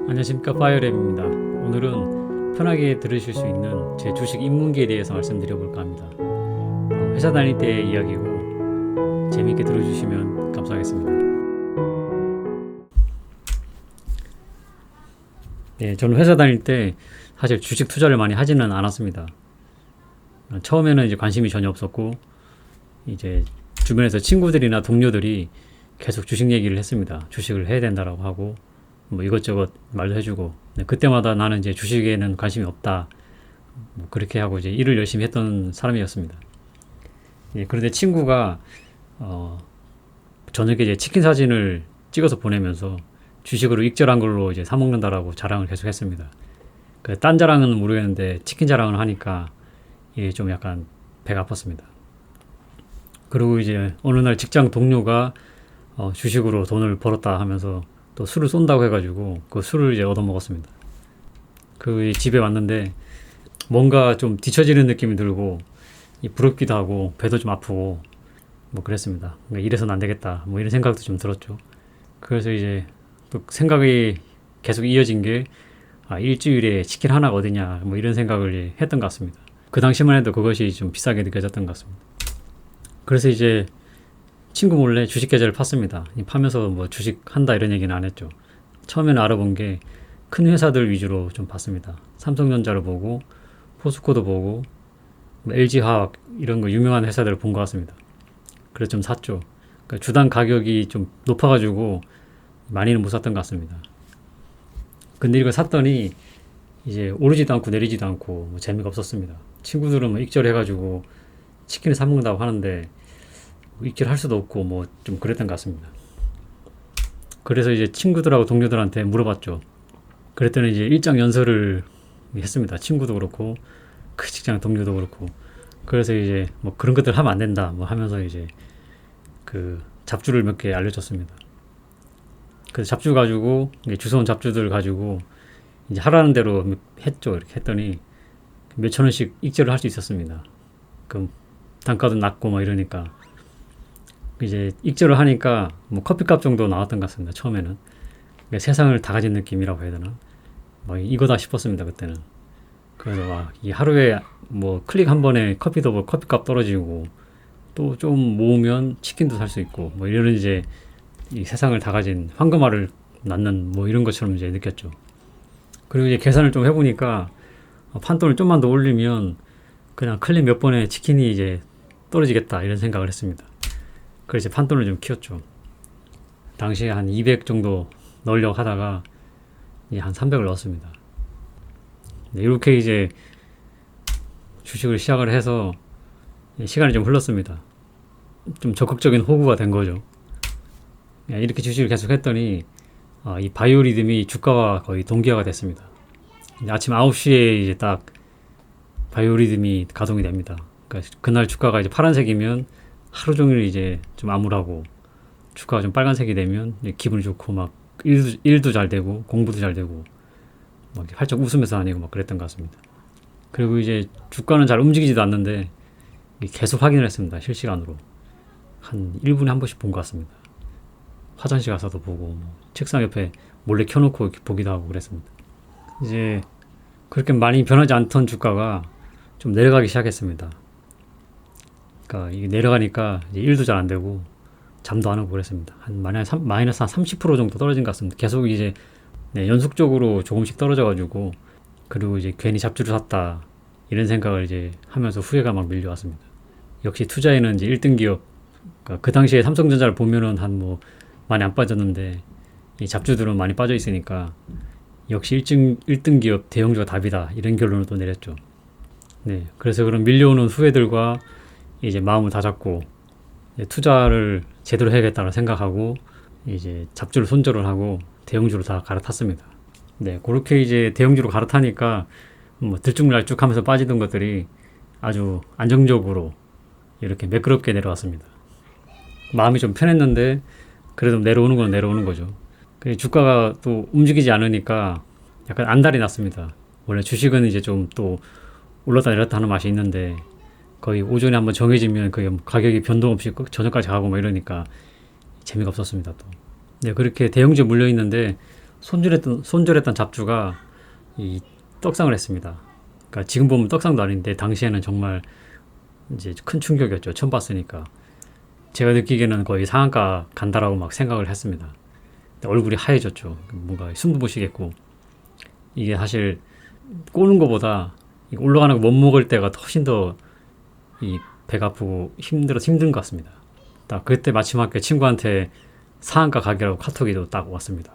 안녕하십니까, 파이어랩입니다. 오늘은 편하게 들으실 수 있는 제 주식 입문기에 대해서 말씀드려볼까 합니다. 회사 다닐 때 이야기고 재미있게 들어주시면 감사하겠습니다. 네, 저는 회사 다닐 때 사실 주식 투자를 많이 하지는 않았습니다. 처음에는 이제 관심이 전혀 없었고, 이제 주변에서 친구들이나 동료들이 계속 주식 얘기를 했습니다. 주식을 해야 된다라고 하고, 뭐 이것저것 말도 해주고, 그때마다 나는 이제 주식에는 관심이 없다, 뭐 그렇게 하고 이제 일을 열심히 했던 사람이었습니다. 예, 그런데 친구가 저녁에 이제 치킨 사진을 찍어서 보내면서 주식으로 익절한 걸로 이제 사 먹는다라고 자랑을 계속 했습니다. 딴 자랑은 모르겠는데 치킨 자랑을 하니까 이게 좀 약간 배가 아팠습니다. 그리고 이제 어느 날 직장 동료가 주식으로 돈을 벌었다 하면서 또 술을 쏜다고 해가지고 그 술을 이제 얻어먹었습니다. 그 집에 왔는데 뭔가 좀 뒤처지는 느낌이 들고 부럽기도 하고 배도 좀 아프고 뭐 그랬습니다. 그러니까 이래서는 안 되겠다 뭐 이런 생각도 좀 들었죠. 그래서 이제 또 생각이 계속 이어진 게 일주일에 치킨 하나가 어디냐 뭐 이런 생각을 했던 것 같습니다. 그 당시만 해도 그것이 좀 비싸게 느껴졌던 것 같습니다. 그래서 이제 친구 몰래 주식 계좌를 팠습니다. 파면서 뭐 주식 한다 이런 얘기는 안 했죠. 처음에는 알아본 게 큰 회사들 위주로 좀 봤습니다. 삼성전자를 보고 포스코도 보고 뭐 LG화학 이런 거 유명한 회사들을 본 것 같습니다. 그래서 좀 샀죠. 그러니까 주당 가격이 좀 높아가지고 많이는 못 샀던 것 같습니다. 근데 이걸 샀더니 이제 오르지도 않고 내리지도 않고 뭐 재미가 없었습니다. 친구들은 뭐 익절해가지고 치킨을 사 먹는다고 하는데 뭐 익절할 수도 없고 뭐 좀 그랬던 것 같습니다. 그래서 이제 친구들하고 동료들한테 물어봤죠. 그랬더니 이제 일장 연설을 했습니다. 친구도 그렇고 그 직장 동료도 그렇고. 그래서 이제 뭐 그런 것들 하면 안 된다 뭐 하면서 이제 그 잡주를 몇 개 알려줬습니다. 그래서 잡주 가지고 주워온 잡주들 가지고 이제 하라는 대로 했죠. 이렇게 했더니 몇천 원씩 익절을 할 수 있었습니다. 그럼 단가도 낮고 막 이러니까 이제 익절을 하니까 뭐 커피값 정도 나왔던 것 같습니다. 처음에는 그러니까 세상을 다 가진 느낌이라고 해야 되나? 막 이거다 싶었습니다. 그때는. 그래서 막 이 하루에 뭐 클릭 한 번에 커피도 뭐 커피값 떨어지고 또 좀 모으면 치킨도 살 수 있고 뭐 이런 이제 이 세상을 다 가진 황금알을 낳는 뭐 이런 것처럼 이제 느꼈죠. 그리고 이제 계산을 좀 해보니까 판돈을 좀만 더 올리면 그냥 클릭 몇 번에 치킨이 이제 떨어지겠다 이런 생각을 했습니다. 그래서 이제 판돈을 좀 키웠죠. 당시에 한 200 정도 넣으려고 하다가 이제 한 300을 넣었습니다. 이렇게 이제 주식을 시작을 해서 시간이 좀 흘렀습니다. 좀 적극적인 호구가 된 거죠. 이렇게 주식을 계속 했더니 이 바이오리듬이 주가와 거의 동기화가 됐습니다. 아침 9시에 이제 딱 바이오리듬이 가동이 됩니다. 그러니까 그날 주가가 이제 파란색이면 하루 종일 이제 좀 암울하고 주가가 좀 빨간색이 되면 기분이 좋고 막 일도 잘 되고 공부도 잘 되고 막 활짝 웃으면서 다니고 막 그랬던 것 같습니다. 그리고 이제 주가는 잘 움직이지도 않는데 계속 확인을 했습니다. 실시간으로. 한 1분에 한 번씩 본 것 같습니다. 화장실 가서도 보고 뭐 책상 옆에 몰래 켜놓고 이렇게 보기도 하고 그랬습니다. 이제 그렇게 많이 변하지 않던 주가가 좀 내려가기 시작했습니다. 그러니까 이게 내려가니까 이제 일도 잘 안 되고 잠도 안 오고 그랬습니다. 한 마이너스 한 30% 정도 떨어진 것 같습니다. 계속 이제 연속적으로 조금씩 떨어져가지고 그리고 이제 괜히 잡주를 샀다 이런 생각을 이제 하면서 후회가 막 밀려왔습니다. 역시 투자에는 이제 1등 기업, 그러니까 그 당시에 삼성전자를 보면은 한 뭐 많이 안 빠졌는데 이 잡주들은 많이 빠져 있으니까 역시 1등 기업 대형주가 답이다 이런 결론을 또 내렸죠. 네, 그래서 그런 밀려오는 후회들과 이제 마음을 다잡고 투자를 제대로 해야겠다고 생각하고 이제 잡주를 손절을 하고 대형주로 다 갈아탔습니다. 네, 그렇게 이제 대형주로 갈아타니까 뭐 들쭉날쭉하면서 빠지던 것들이 아주 안정적으로 이렇게 매끄럽게 내려왔습니다. 마음이 좀 편했는데 그래도 내려오는 건 내려오는 거죠. 주가가 또 움직이지 않으니까 약간 안달이 났습니다. 원래 주식은 이제 좀 또 올랐다 내렸다 하는 맛이 있는데 거의 오전에 한번 정해지면 그게 가격이 변동 없이 저녁까지 가고 뭐 이러니까 재미가 없었습니다. 또. 네, 그렇게 대형주에 물려 있는데 손절했던 잡주가 이 떡상을 했습니다. 그러니까 지금 보면 떡상도 아닌데 당시에는 정말 이제 큰 충격이었죠. 처음 봤으니까. 제가 느끼기에는 거의 상한가 간다라고 막 생각을 했습니다. 얼굴이 하얘졌죠. 뭔가 숨도 못 쉬겠고. 이게 사실 꼬는 것보다 올라가는 거 못 먹을 때가 훨씬 더 이 배가 아프고 힘든 것 같습니다. 딱 그때 마지막에 친구한테 상한가 가게라고 카톡이 딱 왔습니다.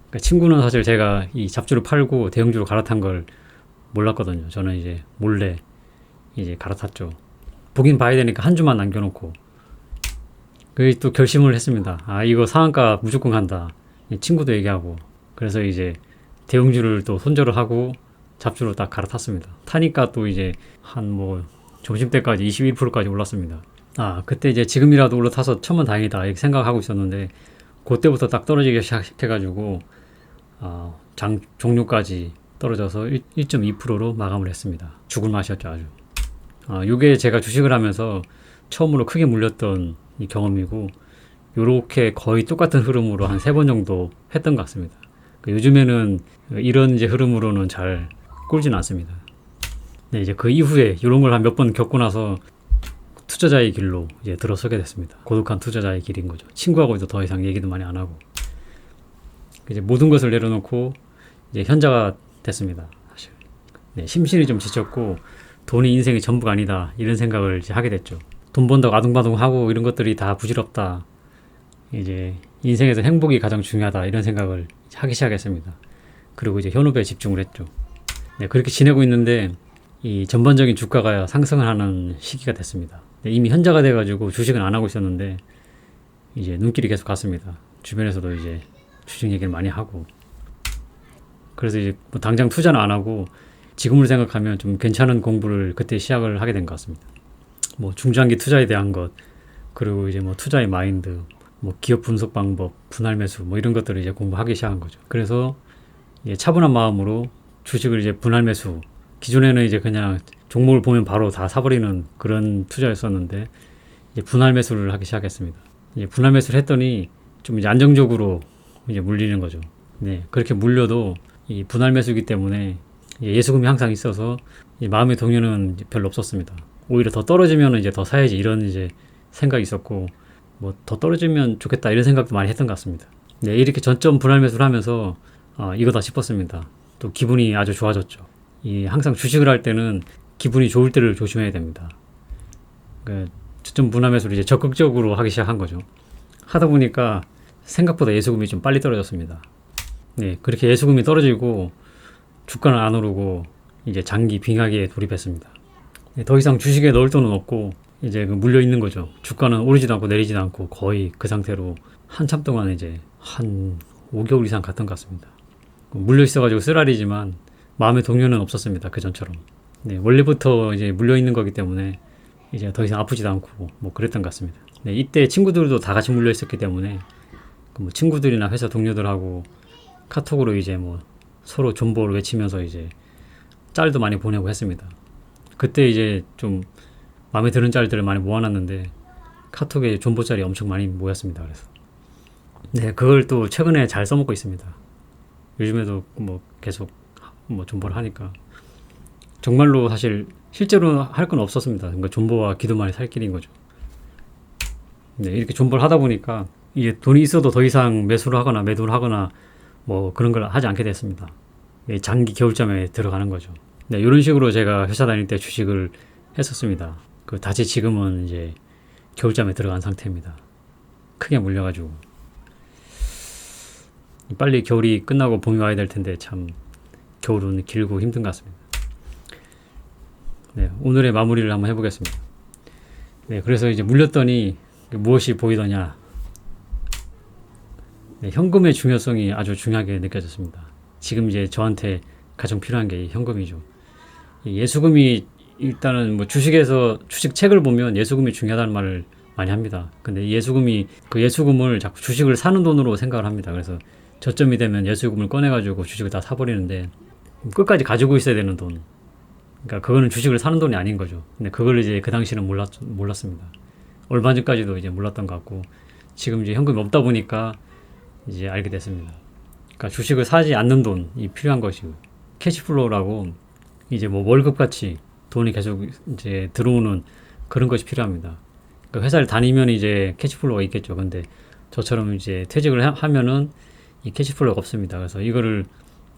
그러니까 친구는 사실 제가 이 잡주를 팔고 대형주로 갈아탄 걸 몰랐거든요. 저는 이제 몰래 이제 갈아탔죠. 보긴 봐야 되니까 한 주만 남겨놓고. 그 또 결심을 했습니다. 아, 이거 상한가 무조건 간다. 친구도 얘기하고. 그래서 이제 대형주를 또 손절을 하고 잡주로 딱 갈아탔습니다. 타니까 또 이제 한 뭐 점심때까지 21%까지 올랐습니다. 아, 그때 이제 지금이라도 올라타서 천만 다행이다 이렇게 생각하고 있었는데 그때부터 딱 떨어지기 시작해가지고 장 종료까지 떨어져서 1.2%로 마감을 했습니다. 죽을 맛이었죠 아주. 요게 제가 주식을 하면서 처음으로 크게 물렸던 이 경험이고 요렇게 거의 똑같은 흐름으로 한 3번 정도 했던 것 같습니다. 요즘에는 이런 이제 흐름으로는 잘 꼴지는 않습니다. 네, 이제 그 이후에 이런 걸 한 몇 번 겪고 나서 투자자의 길로 이제 들어서게 됐습니다. 고독한 투자자의 길인 거죠. 친구하고도 더 이상 얘기도 많이 안 하고 이제 모든 것을 내려놓고 이제 현자가 됐습니다. 사실 네, 심신이 좀 지쳤고 돈이 인생의 전부가 아니다 이런 생각을 이제 하게 됐죠. 돈 번다고 아둥바둥하고 이런 것들이 다 부질없다. 이제 인생에서 행복이 가장 중요하다 이런 생각을 하기 시작했습니다. 그리고 이제 현업에 집중을 했죠. 네, 그렇게 지내고 있는데 이 전반적인 주가가 상승을 하는 시기가 됐습니다. 네, 이미 현자가 돼가지고 주식은 안 하고 있었는데 이제 눈길이 계속 갔습니다. 주변에서도 이제 주식 얘기를 많이 하고 그래서 이제 뭐 당장 투자는 안 하고 지금을 생각하면 좀 괜찮은 공부를 그때 시작을 하게 된 것 같습니다. 뭐 중장기 투자에 대한 것 그리고 이제 뭐 투자의 마인드 뭐 기업 분석 방법 분할 매수 뭐 이런 것들을 이제 공부하기 시작한 거죠. 그래서 이제 차분한 마음으로 주식을 이제 분할 매수 기존에는 이제 그냥 종목을 보면 바로 다 사버리는 그런 투자였었는데 이제 분할 매수를 하기 시작했습니다. 이제 분할 매수를 했더니 좀 이제 안정적으로 이제 물리는 거죠. 네, 그렇게 물려도 이 분할 매수이기 때문에 예수금이 항상 있어서 마음의 동요는 별로 없었습니다. 오히려 더 떨어지면 이제 더 사야지 이런 이제 생각이 있었고 뭐 더 떨어지면 좋겠다 이런 생각도 많이 했던 것 같습니다. 네, 이렇게 전점 분할 매수를 하면서 이거다 싶었습니다. 또 기분이 아주 좋아졌죠. 항상 주식을 할 때는 기분이 좋을 때를 조심해야 됩니다. 저점 분할 매수를 이제 적극적으로 하기 시작한 거죠. 하다 보니까 생각보다 예수금이 좀 빨리 떨어졌습니다. 네, 그렇게 예수금이 떨어지고 주가는 안 오르고 이제 장기 빙하기에 돌입했습니다. 네, 더 이상 주식에 넣을 돈은 없고 이제 물려 있는 거죠. 주가는 오르지도 않고 내리지도 않고 거의 그 상태로 한참 동안 이제 한 5개월 이상 갔던 것 같습니다. 물려 있어가지고 쓰라리지만 마음의 동요는 없었습니다. 그 전처럼. 네, 원래부터 이제 물려 있는 거기 때문에 이제 더 이상 아프지도 않고 뭐 그랬던 것 같습니다. 네, 이때 친구들도 다 같이 물려 있었기 때문에 뭐 친구들이나 회사 동료들하고 카톡으로 이제 뭐 서로 존버를 외치면서 이제 짤도 많이 보내고 했습니다. 그때 이제 좀 마음에 드는 짤들을 많이 모아놨는데 카톡에 존버 짤이 엄청 많이 모였습니다. 그래서 네, 그걸 또 최근에 잘 써먹고 있습니다. 요즘에도 뭐 계속 뭐 존버를 하니까 정말로 사실 실제로 할 건 없었습니다. 그러니까 존버와 기도만이 살 길인 거죠. 네, 이렇게 존버를 하다 보니까 이게 돈이 있어도 더 이상 매수를 하거나 매도를 하거나 뭐 그런 걸 하지 않게 됐습니다. 장기 겨울잠에 들어가는 거죠. 네, 이런 식으로 제가 회사 다닐 때 주식을 했었습니다. 다시 지금은 이제 겨울잠에 들어간 상태입니다. 크게 물려가지고 빨리 겨울이 끝나고 봄이 와야 될 텐데 참 겨울은 길고 힘든 것 같습니다. 네, 오늘의 마무리를 한번 해보겠습니다. 네, 그래서 이제 물렸더니 무엇이 보이더냐. 네, 현금의 중요성이 아주 중요하게 느껴졌습니다. 지금 이제 저한테 가장 필요한 게 현금이죠. 예수금이 일단은 뭐 주식에서 주식책을 보면 예수금이 중요하다는 말을 많이 합니다. 근데 그 예수금을 자꾸 주식을 사는 돈으로 생각을 합니다. 그래서 저점이 되면 예수금을 꺼내가지고 주식을 다 사버리는데 끝까지 가지고 있어야 되는 돈. 그러니까 그거는 주식을 사는 돈이 아닌 거죠. 근데 그걸 이제 그 당시는 몰랐습니다. 얼마 전까지도 이제 몰랐던 것 같고 지금 이제 현금이 없다 보니까 이제 알게 됐습니다. 그러니까 주식을 사지 않는 돈이 필요한 것이고, 캐시플로우라고 이제 뭐 월급같이 돈이 계속 이제 들어오는 그런 것이 필요합니다. 그러니까 회사를 다니면 이제 캐시플로우가 있겠죠. 근데 저처럼 이제 퇴직을 하면은 이 캐시플로우가 없습니다. 그래서 이거를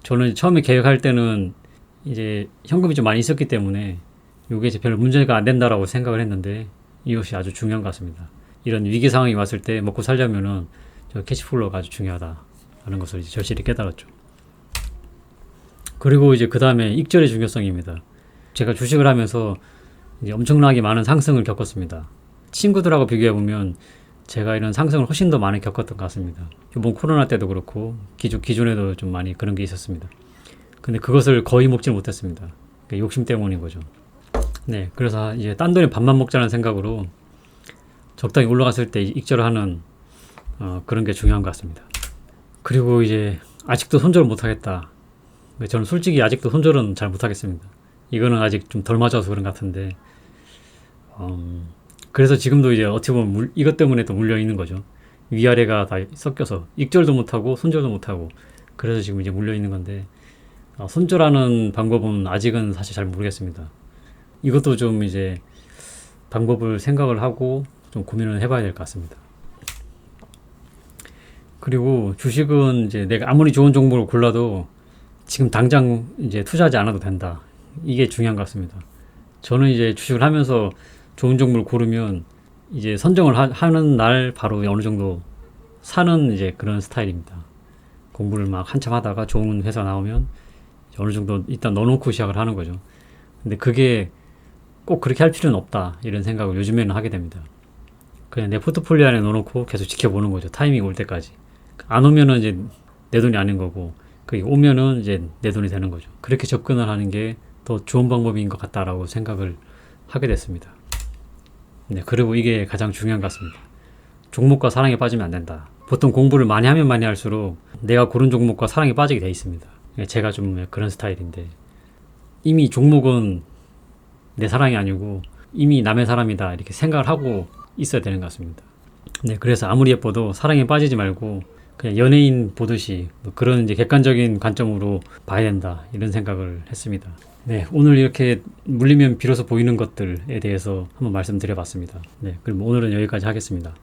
저는 처음에 계획할 때는 이제 현금이 좀 많이 있었기 때문에 이게 이제 별로 문제가 안 된다라고 생각을 했는데 이것이 아주 중요한 것 같습니다. 이런 위기 상황이 왔을 때 먹고 살려면은 저 캐시플로우가 아주 중요하다라는 것을 이제 절실히 깨달았죠. 그리고 이제 그 다음에 익절의 중요성입니다. 제가 주식을 하면서 이제 엄청나게 많은 상승을 겪었습니다. 친구들하고 비교해보면 제가 이런 상승을 훨씬 더 많이 겪었던 것 같습니다. 이번 코로나 때도 그렇고 기존에도 좀 많이 그런 게 있었습니다. 근데 그것을 거의 먹지는 못했습니다. 욕심 때문인 거죠. 네, 그래서 이제 딴 돈에 밥만 먹자는 생각으로 적당히 올라갔을 때 익절을 하는 그런 게 중요한 것 같습니다. 그리고 이제 아직도 손절을 못하겠다. 저는 솔직히 아직도 손절은 잘 못하겠습니다. 이거는 아직 좀 덜 맞아서 그런 것 같은데 그래서 지금도 이제 어떻게 보면 이것 때문에 또 물려 있는 거죠. 위아래가 다 섞여서 익절도 못하고 손절도 못하고 그래서 지금 이제 물려 있는 건데 손절하는 방법은 아직은 사실 잘 모르겠습니다. 이것도 좀 이제 방법을 생각을 하고 좀 고민을 해봐야 될 것 같습니다. 그리고 주식은 이제 내가 아무리 좋은 종목을 골라도 지금 당장 이제 투자하지 않아도 된다. 이게 중요한 것 같습니다. 저는 이제 주식을 하면서 좋은 종목을 고르면 이제 선정을 하는 날 바로 어느 정도 사는 이제 그런 스타일입니다. 공부를 막 한참 하다가 좋은 회사 나오면 어느 정도 일단 넣어놓고 시작을 하는 거죠. 근데 그게 꼭 그렇게 할 필요는 없다. 이런 생각을 요즘에는 하게 됩니다. 그냥 내 포트폴리오 안에 넣어놓고 계속 지켜보는 거죠. 타이밍 올 때까지. 안 오면은 이제 내 돈이 아닌 거고, 그게 오면은 이제 내 돈이 되는 거죠. 그렇게 접근을 하는 게 더 좋은 방법인 것 같다라고 생각을 하게 됐습니다. 네, 그리고 이게 가장 중요한 것 같습니다. 종목과 사랑에 빠지면 안 된다. 보통 공부를 많이 하면 많이 할수록 내가 고른 종목과 사랑에 빠지게 돼 있습니다. 제가 좀 그런 스타일인데 이미 종목은 내 사랑이 아니고 이미 남의 사람이다 이렇게 생각을 하고 있어야 되는 것 같습니다. 네, 그래서 아무리 예뻐도 사랑에 빠지지 말고 그냥 연예인 보듯이 뭐 그런 이제 객관적인 관점으로 봐야 된다 이런 생각을 했습니다. 네, 오늘 이렇게 물리면 비로소 보이는 것들에 대해서 한번 말씀드려봤습니다. 네, 그럼 오늘은 여기까지 하겠습니다.